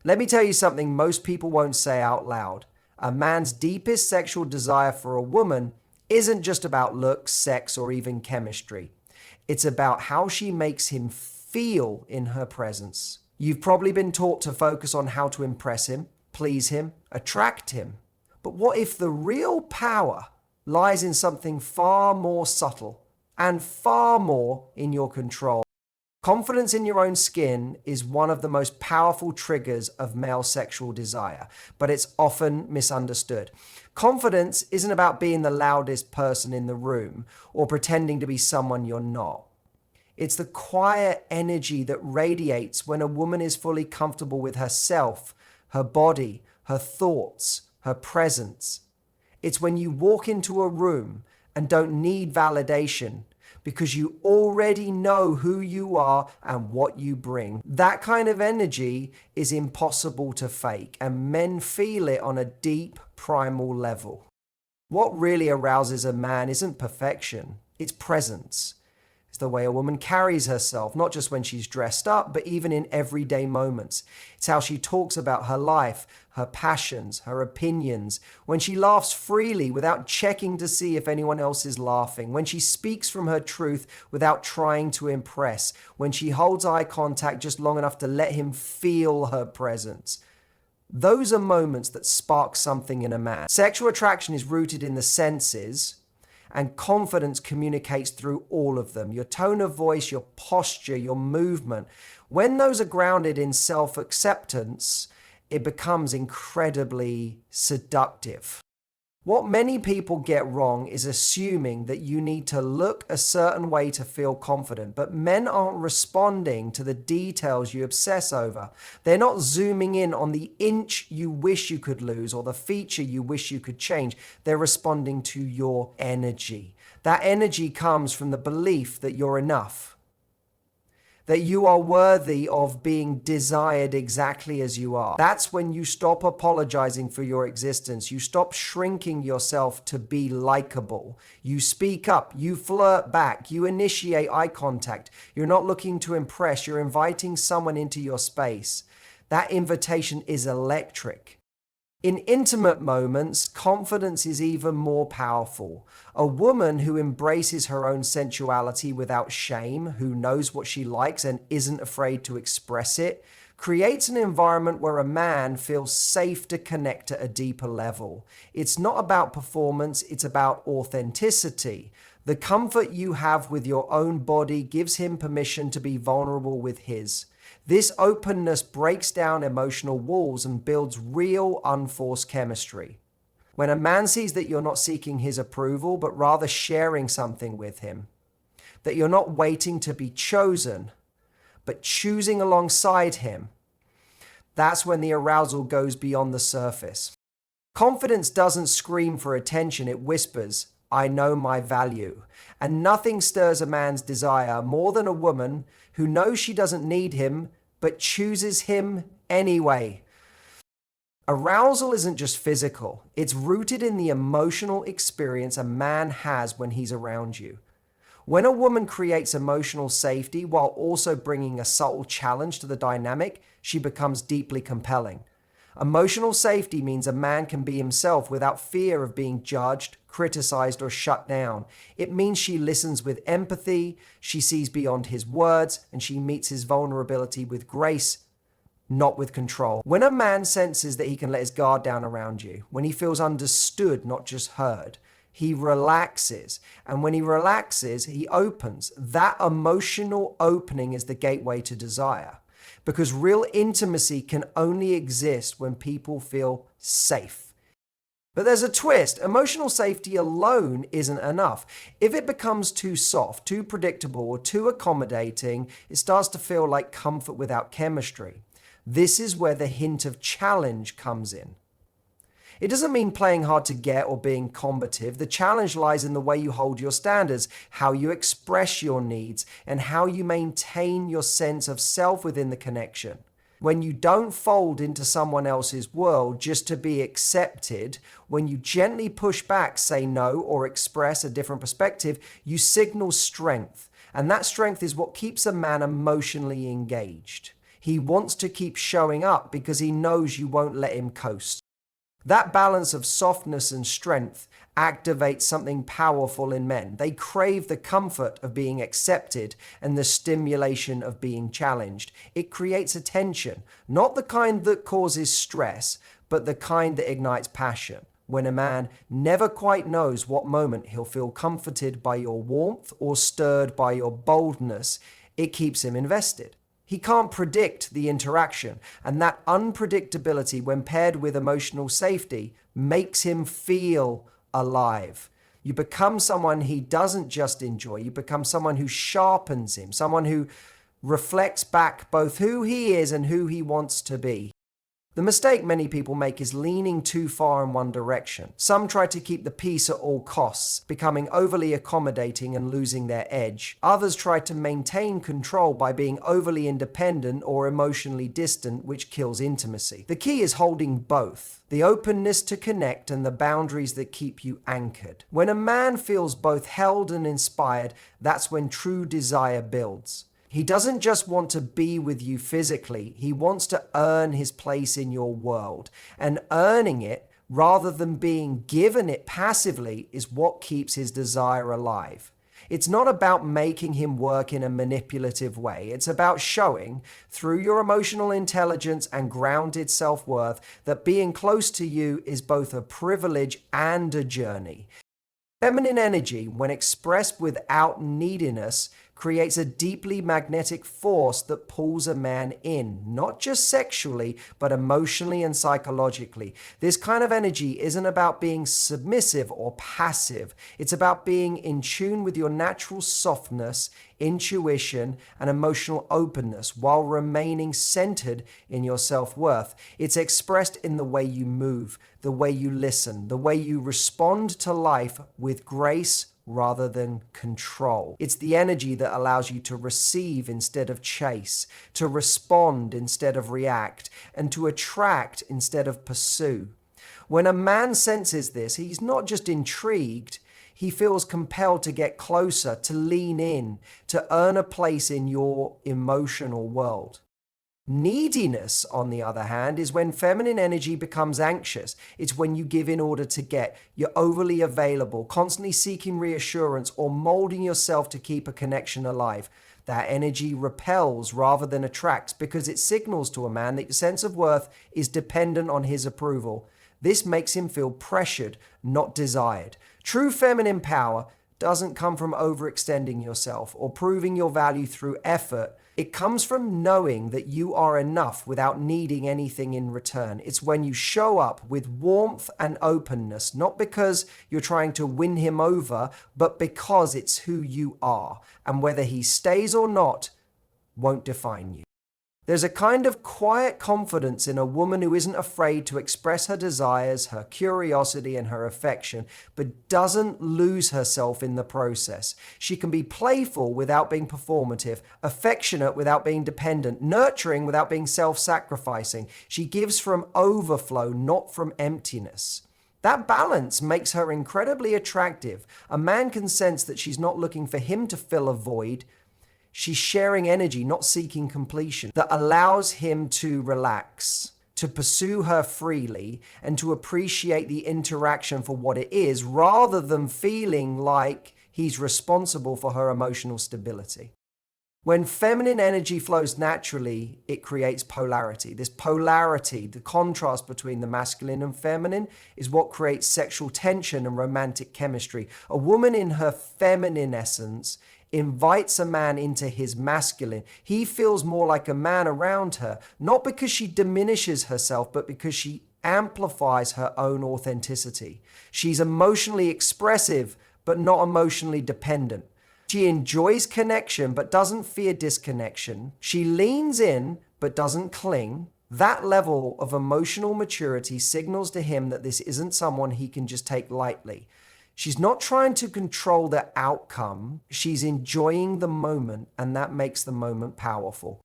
Let me tell you something most people won't say out loud. A man's deepest sexual desire for a woman isn't just about looks, sex, or even chemistry. It's about how she makes him feel in her presence. You've probably been taught to focus on how to impress him, please him, attract him. But what if the real power lies in something far more subtle and far more in your control? Confidence in your own skin is one of the most powerful triggers of male sexual desire, but it's often misunderstood. Confidence isn't about being the loudest person in the room or pretending to be someone you're not. It's the quiet energy that radiates when a woman is fully comfortable with herself, her body, her thoughts, her presence. It's when you walk into a room and don't need validation because you already know who you are and what you bring. That kind of energy is impossible to fake, and men feel it on a deep, primal level. What really arouses a man isn't perfection, it's presence. It's the way a woman carries herself, not just when she's dressed up, but even in everyday moments. It's how she talks about her life, her passions, her opinions, when she laughs freely without checking to see if anyone else is laughing, when she speaks from her truth without trying to impress, when she holds eye contact just long enough to let him feel her presence. Those are moments that spark something in a man. Sexual attraction is rooted in the senses, and confidence communicates through all of them. Your tone of voice, your posture, your movement. When those are grounded in self-acceptance, it becomes incredibly seductive. What many people get wrong is assuming that you need to look a certain way to feel confident, but men aren't responding to the details you obsess over. They're not zooming in on the inch you wish you could lose or the feature you wish you could change. They're responding to your energy. That energy comes from the belief that you're enough, that you are worthy of being desired exactly as you are. That's when you stop apologizing for your existence. You stop shrinking yourself to be likable. You speak up, you flirt back, you initiate eye contact. You're not looking to impress, you're inviting someone into your space. That invitation is electric. In intimate moments, confidence is even more powerful. A woman who embraces her own sensuality without shame, who knows what she likes and isn't afraid to express it, creates an environment where a man feels safe to connect at a deeper level. It's not about performance, it's about authenticity. The comfort you have with your own body gives him permission to be vulnerable with his. This openness breaks down emotional walls and builds real, unforced chemistry. When a man sees that you're not seeking his approval, but rather sharing something with him, that you're not waiting to be chosen, but choosing alongside him, that's when the arousal goes beyond the surface. Confidence doesn't scream for attention, it whispers, "I know my value." And nothing stirs a man's desire more than a woman who knows she doesn't need him, but chooses him anyway. Arousal isn't just physical, it's rooted in the emotional experience a man has when he's around you. When a woman creates emotional safety while also bringing a subtle challenge to the dynamic, she becomes deeply compelling. Emotional safety means a man can be himself without fear of being judged, criticized, or shut down. It means she listens with empathy, she sees beyond his words, and she meets his vulnerability with grace, not with control. When a man senses that he can let his guard down around you, when he feels understood, not just heard, he relaxes. And when he relaxes, he opens. That emotional opening is the gateway to desire. Because real intimacy can only exist when people feel safe. But there's a twist. Emotional safety alone isn't enough. If it becomes too soft, too predictable, or too accommodating, it starts to feel like comfort without chemistry. This is where the hint of challenge comes in. It doesn't mean playing hard to get or being combative. The challenge lies in the way you hold your standards, how you express your needs, and how you maintain your sense of self within the connection. When you don't fold into someone else's world just to be accepted, when you gently push back, say no, or express a different perspective, you signal strength. And that strength is what keeps a man emotionally engaged. He wants to keep showing up because he knows you won't let him coast. That balance of softness and strength activates something powerful in men. They crave the comfort of being accepted and the stimulation of being challenged. It creates a tension, not the kind that causes stress, but the kind that ignites passion. When a man never quite knows what moment he'll feel comforted by your warmth or stirred by your boldness, it keeps him invested. He can't predict the interaction, and that unpredictability, when paired with emotional safety, makes him feel alive. You become someone he doesn't just enjoy, you become someone who sharpens him, someone who reflects back both who he is and who he wants to be. The mistake many people make is leaning too far in one direction. Some try to keep the peace at all costs, becoming overly accommodating and losing their edge. Others try to maintain control by being overly independent or emotionally distant, which kills intimacy. The key is holding both, the openness to connect and the boundaries that keep you anchored. When a man feels both held and inspired, that's when true desire builds. He doesn't just want to be with you physically, he wants to earn his place in your world. And earning it, rather than being given it passively, is what keeps his desire alive. It's not about making him work in a manipulative way. It's about showing, through your emotional intelligence and grounded self-worth, that being close to you is both a privilege and a journey. Feminine energy, when expressed without neediness, creates a deeply magnetic force that pulls a man in, not just sexually, but emotionally and psychologically. This kind of energy isn't about being submissive or passive. It's about being in tune with your natural softness, intuition, and emotional openness while remaining centered in your self-worth. It's expressed in the way you move, the way you listen, the way you respond to life with grace rather than control. It's the energy that allows you to receive instead of chase, to respond instead of react, and to attract instead of pursue. When a man senses this, he's not just intrigued, he feels compelled to get closer, to lean in, to earn a place in your emotional world. Neediness, on the other hand, is when feminine energy becomes anxious. It's when you give in order to get. You're overly available, constantly seeking reassurance, or molding yourself to keep a connection alive. That energy repels rather than attracts because it signals to a man that your sense of worth is dependent on his approval. This makes him feel pressured, not desired. True feminine power doesn't come from overextending yourself or proving your value through effort. It comes from knowing that you are enough without needing anything in return. It's when you show up with warmth and openness, not because you're trying to win him over, but because it's who you are. And whether he stays or not won't define you. There's a kind of quiet confidence in a woman who isn't afraid to express her desires, her curiosity, and her affection, but doesn't lose herself in the process. She can be playful without being performative, affectionate without being dependent, nurturing without being self-sacrificing. She gives from overflow, not from emptiness. That balance makes her incredibly attractive. A man can sense that she's not looking for him to fill a void. She's sharing energy, not seeking completion, that allows him to relax, to pursue her freely, and to appreciate the interaction for what it is, rather than feeling like he's responsible for her emotional stability. When feminine energy flows naturally, it creates polarity. This polarity, the contrast between the masculine and feminine, is what creates sexual tension and romantic chemistry. A woman in her feminine essence invites a man into his masculine. He feels more like a man around her, not because she diminishes herself, but because she amplifies her own authenticity. She's emotionally expressive, but not emotionally dependent. She enjoys connection, but doesn't fear disconnection. She leans in, but doesn't cling. That level of emotional maturity signals to him that this isn't someone he can just take lightly. She's not trying to control the outcome. She's enjoying the moment, and that makes the moment powerful.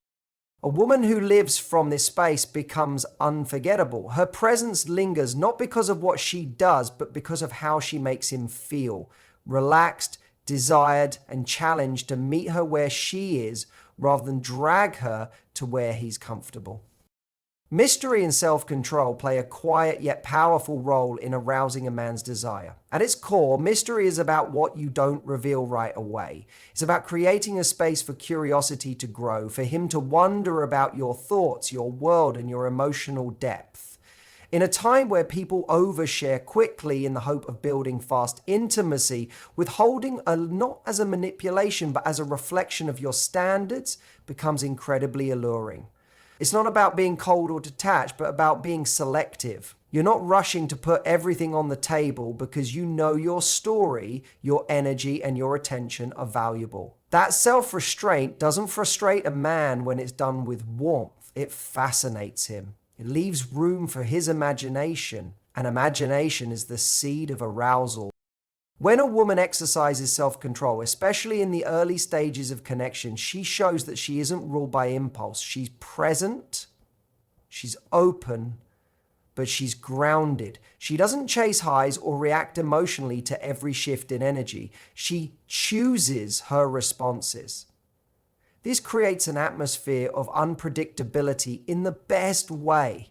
A woman who lives from this space becomes unforgettable. Her presence lingers not because of what she does, but because of how she makes him feel. Relaxed, desired, and challenged to meet her where she is, rather than drag her to where he's comfortable. Mystery and self-control play a quiet yet powerful role in arousing a man's desire. At its core, mystery is about what you don't reveal right away. It's about creating a space for curiosity to grow, for him to wonder about your thoughts, your world, and your emotional depth. In a time where people overshare quickly in the hope of building fast intimacy, withholding not as a manipulation but as a reflection of your standards becomes incredibly alluring. It's not about being cold or detached, but about being selective. You're not rushing to put everything on the table because you know your story, your energy, and your attention are valuable. That self-restraint doesn't frustrate a man when it's done with warmth. It fascinates him. It leaves room for his imagination, and imagination is the seed of arousal. When a woman exercises self-control, especially in the early stages of connection, she shows that she isn't ruled by impulse. She's present, she's open, but she's grounded. She doesn't chase highs or react emotionally to every shift in energy. She chooses her responses. This creates an atmosphere of unpredictability in the best way.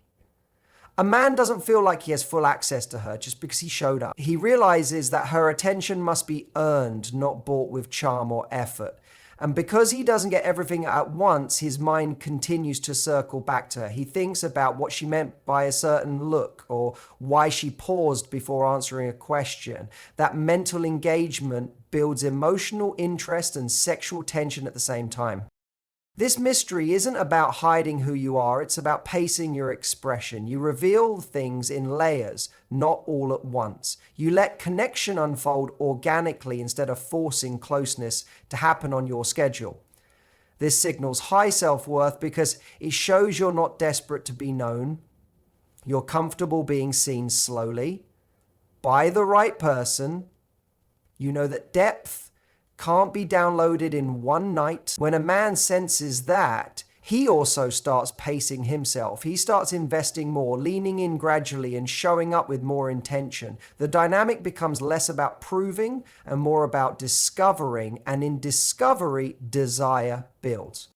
A man doesn't feel like he has full access to her just because he showed up. He realizes that her attention must be earned, not bought with charm or effort. And because he doesn't get everything at once, his mind continues to circle back to her. He thinks about what she meant by a certain look or why she paused before answering a question. That mental engagement builds emotional interest and sexual tension at the same time. This mystery isn't about hiding who you are, it's about pacing your expression. You reveal things in layers, not all at once. You let connection unfold organically instead of forcing closeness to happen on your schedule. This signals high self-worth because it shows you're not desperate to be known. You're comfortable being seen slowly, by the right person. You know that depth can't be downloaded in one night. When a man senses that, he also starts pacing himself. He starts investing more, leaning in gradually and showing up with more intention. The dynamic becomes less about proving and more about discovering, and in discovery, desire builds.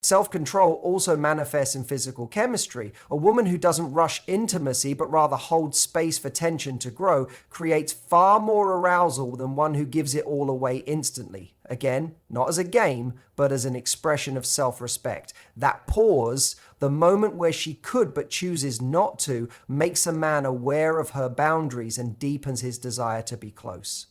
Self-control also manifests in physical chemistry. A woman who doesn't rush intimacy but rather holds space for tension to grow creates far more arousal than one who gives it all away instantly. Again, not as a game, but as an expression of self-respect. That pause, the moment where she could but chooses not to, makes a man aware of her boundaries and deepens his desire to be close.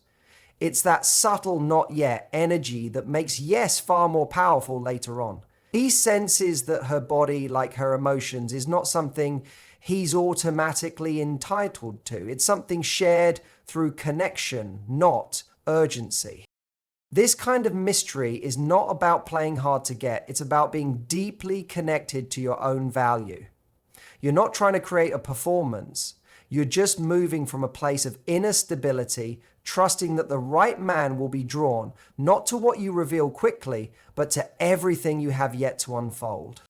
It's that subtle not yet energy that makes yes far more powerful later on. He senses that her body, like her emotions, is not something he's automatically entitled to. It's something shared through connection, not urgency. This kind of mystery is not about playing hard to get. It's about being deeply connected to your own value. You're not trying to create a performance. You're just moving from a place of inner stability, trusting that the right man will be drawn, not to what you reveal quickly, but to everything you have yet to unfold.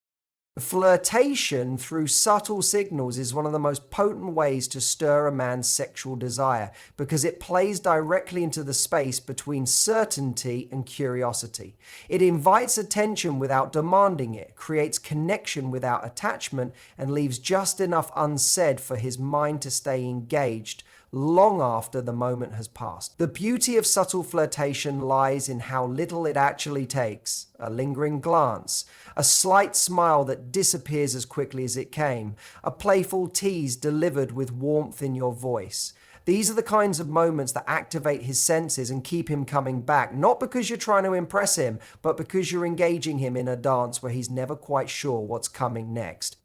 Flirtation through subtle signals is one of the most potent ways to stir a man's sexual desire because it plays directly into the space between certainty and curiosity. It invites attention without demanding it, creates connection without attachment, and leaves just enough unsaid for his mind to stay engaged long after the moment has passed. The beauty of subtle flirtation lies in how little it actually takes. A lingering glance, a slight smile that disappears as quickly as it came, a playful tease delivered with warmth in your voice. These are the kinds of moments that activate his senses and keep him coming back, not because you're trying to impress him, but because you're engaging him in a dance where he's never quite sure what's coming next.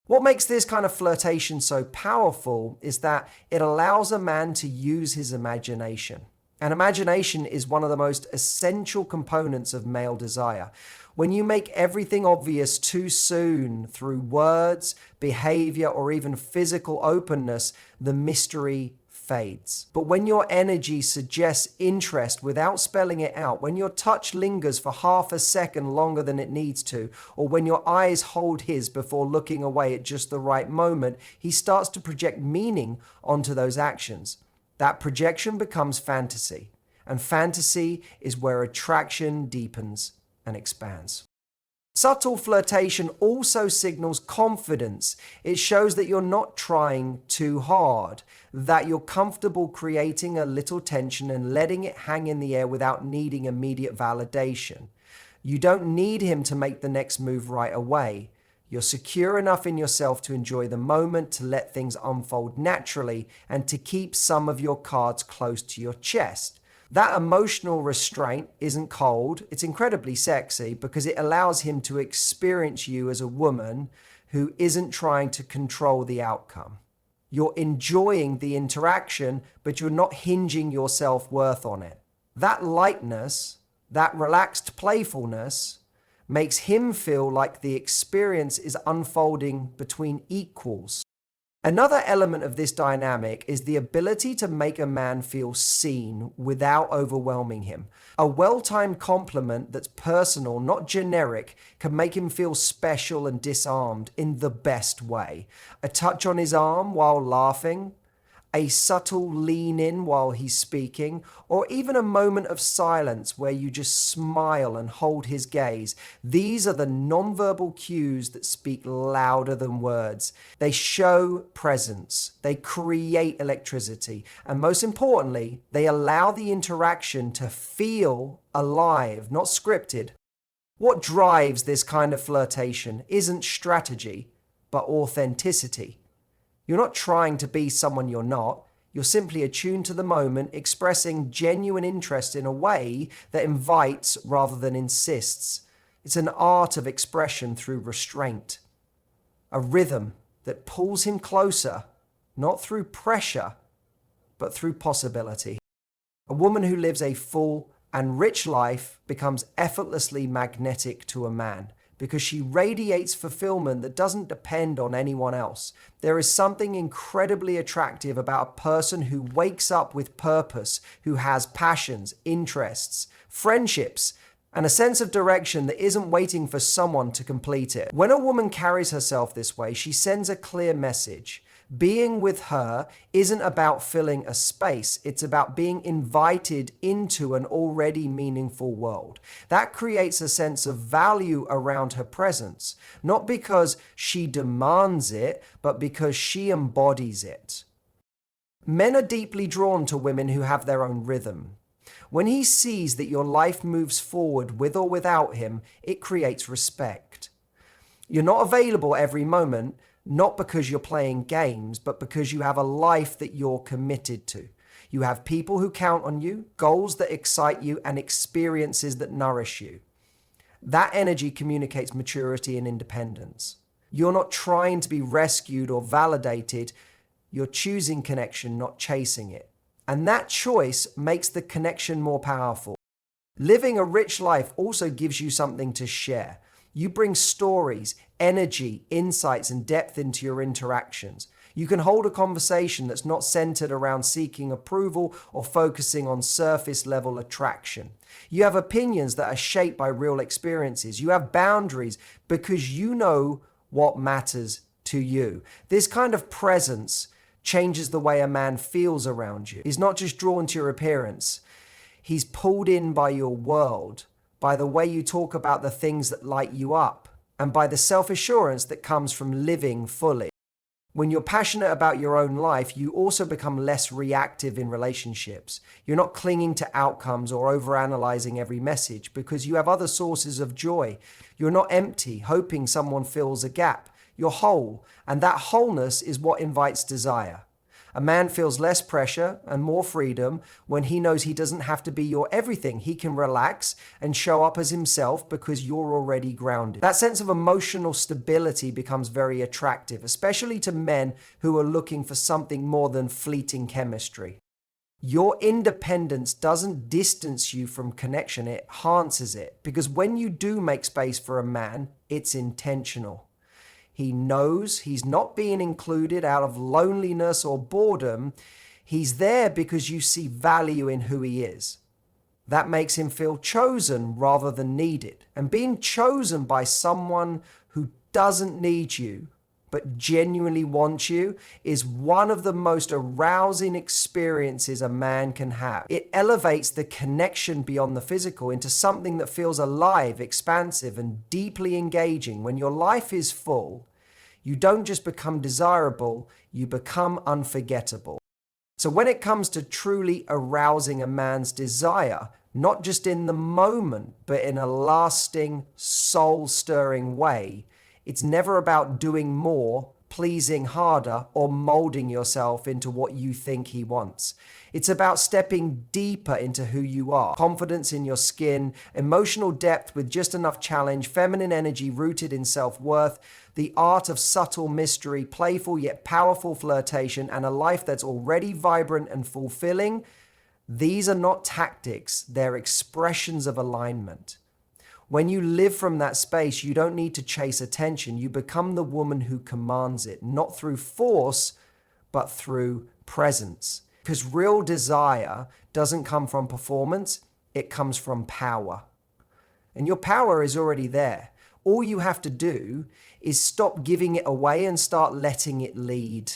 What makes this kind of flirtation so powerful is that it allows a man to use his imagination. And imagination is one of the most essential components of male desire. When you make everything obvious too soon through words, behavior, or even physical openness, the mystery fades. But when your energy suggests interest without spelling it out, when your touch lingers for half a second longer than it needs to, or when your eyes hold his before looking away at just the right moment, he starts to project meaning onto those actions. That projection becomes fantasy, and fantasy is where attraction deepens and expands. Subtle flirtation also signals confidence. It shows that you're not trying too hard, that you're comfortable creating a little tension and letting it hang in the air without needing immediate validation. You don't need him to make the next move right away. You're secure enough in yourself to enjoy the moment, to let things unfold naturally, and to keep some of your cards close to your chest. That emotional restraint isn't cold, it's incredibly sexy because it allows him to experience you as a woman who isn't trying to control the outcome. You're enjoying the interaction, but you're not hinging your self-worth on it. That lightness, that relaxed playfulness, makes him feel like the experience is unfolding between equals. Another element of this dynamic is the ability to make a man feel seen without overwhelming him. A well-timed compliment that's personal, not generic, can make him feel special and disarmed in the best way. A touch on his arm while laughing, a subtle lean in while he's speaking, or even a moment of silence where you just smile and hold his gaze. These are the nonverbal cues that speak louder than words. They show presence, they create electricity, and most importantly, they allow the interaction to feel alive, not scripted. What drives this kind of flirtation isn't strategy, but authenticity. You're not trying to be someone you're not. You're simply attuned to the moment, expressing genuine interest in a way that invites rather than insists. It's an art of expression through restraint. A rhythm that pulls him closer, not through pressure, but through possibility. A woman who lives a full and rich life becomes effortlessly magnetic to a man, because she radiates fulfillment that doesn't depend on anyone else. There is something incredibly attractive about a person who wakes up with purpose, who has passions, interests, friendships, and a sense of direction that isn't waiting for someone to complete it. When a woman carries herself this way, she sends a clear message. Being with her isn't about filling a space. It's about being invited into an already meaningful world. That creates a sense of value around her presence, not because she demands it, but because she embodies it. Men are deeply drawn to women who have their own rhythm. When he sees that your life moves forward with or without him, it creates respect. You're not available every moment, not because you're playing games, but because you have a life that you're committed to. You have people who count on you, goals that excite you, and experiences that nourish you. That energy communicates maturity and independence. You're not trying to be rescued or validated. You're choosing connection, not chasing it. And that choice makes the connection more powerful. Living a rich life also gives you something to share. You bring stories, energy, insights, and depth into your interactions. You can hold a conversation that's not centered around seeking approval or focusing on surface level attraction. You have opinions that are shaped by real experiences. You have boundaries because you know what matters to you. This kind of presence changes the way a man feels around you. He's not just drawn to your appearance. He's pulled in by your world, by the way you talk about the things that light you up, and by the self-assurance that comes from living fully. When you're passionate about your own life, you also become less reactive in relationships. You're not clinging to outcomes or overanalyzing every message because you have other sources of joy. You're not empty, hoping someone fills a gap. You're whole, and that wholeness is what invites desire. A man feels less pressure and more freedom when he knows he doesn't have to be your everything. He can relax and show up as himself because you're already grounded. That sense of emotional stability becomes very attractive, especially to men who are looking for something more than fleeting chemistry. Your independence doesn't distance you from connection, it enhances it. Because when you do make space for a man, it's intentional. He knows he's not being included out of loneliness or boredom. He's there because you see value in who he is. That makes him feel chosen rather than needed. And being chosen by someone who doesn't need you but genuinely wants you is one of the most arousing experiences a man can have. It elevates the connection beyond the physical into something that feels alive, expansive, and deeply engaging. When your life is full, you don't just become desirable, you become unforgettable. So when it comes to truly arousing a man's desire, not just in the moment, but in a lasting, soul-stirring way, it's never about doing more, pleasing harder, or molding yourself into what you think he wants. It's about stepping deeper into who you are. Confidence in your skin, emotional depth with just enough challenge, feminine energy rooted in self-worth, the art of subtle mystery, playful yet powerful flirtation, and a life that's already vibrant and fulfilling. These are not tactics, they're expressions of alignment. When you live from that space, you don't need to chase attention. You become the woman who commands it, not through force, but through presence. Because real desire doesn't come from performance, it comes from power. And your power is already there. All you have to do is stop giving it away and start letting it lead.